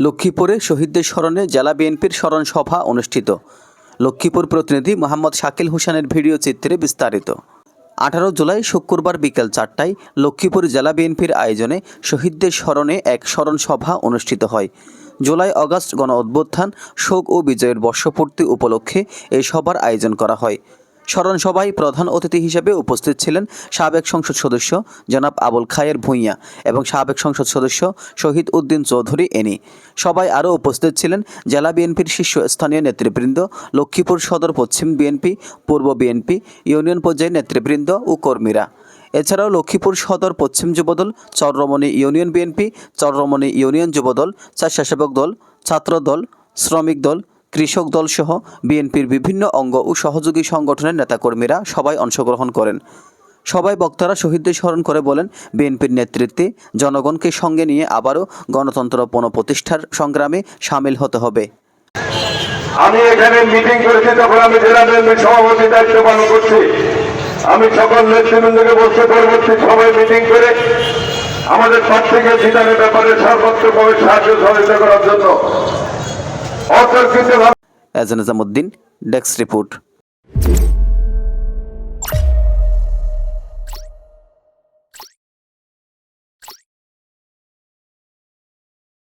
লক্ষ্মীপুরে শহীদদের স্মরণে জেলা বিএনপির স্মরণ সভা অনুষ্ঠিত। লক্ষ্মীপুর প্রতিনিধি মোহাম্মদ শাকিল হোসেনের ভিডিও চিত্রে বিস্তারিত। 18 জুলাই শুক্রবার বিকেল 4টায় লক্ষ্মীপুর জেলা বিএনপির আয়োজনে শহীদদের স্মরণে এক স্মরণ সভা অনুষ্ঠিত হয়। জুলাই আগস্ট গণ অভ্যুত্থান, শোক ও বিজয়ের বর্ষপূর্তি উপলক্ষে এই সভার আয়োজন করা হয়। স্মরণ সভায় প্রধান অতিথি হিসেবে উপস্থিত ছিলেন সাবেক সংসদ সদস্য জনাব আবুল খায়ের ভূঁইয়া এবং সাবেক সংসদ সদস্য শহীদ উদ্দিন চৌধুরী এনি। সভায় আরও উপস্থিত ছিলেন জেলা বিএনপির শীর্ষস্থানীয় নেতৃবৃন্দ, লক্ষ্মীপুর সদর পশ্চিম বিএনপি, পূর্ব বিএনপি, ইউনিয়ন পর্যায়ের নেতৃবৃন্দ ও কর্মীরা। এছাড়াও লক্ষ্মীপুর সদর পশ্চিম Jubo Dal, Charramani union BNP, Charramani union Jubo Dal, Swechchhasebak Dal, ছাত্র দল, শ্রমিক দল, কৃষক দল সহ বিএনপির বিভিন্ন অঙ্গ ও সহযোগী সংগঠনের নেতাকর্মীরা সবাই অংশগ্রহণ করেন। সবাই বক্তারা শহীদদের স্মরণ করে বলেন, বিএনপির নেতৃত্বে জনগণকে সঙ্গে নিয়ে আবারও গণতন্ত্র পুনঃপ্রতিষ্ঠার সংগ্রামে সামিল হতে হবে। আমি এখানে মিটিং করেছি, তখন আমি জেলা বিএনপির সভাপতি দায়িত্ব পালন করছি। আমি সকল নেতৃবৃন্দকে বলতে পরবর্তী সবাই মিটিং করে আমাদের প্রার্থীকে জিতানোর ব্যাপারে সর্বোচ্চভাবে সাহায্য সহযোগিতা করার জন্য এজান নিজামুদ্দিন, ডেস্ক রিপোর্ট।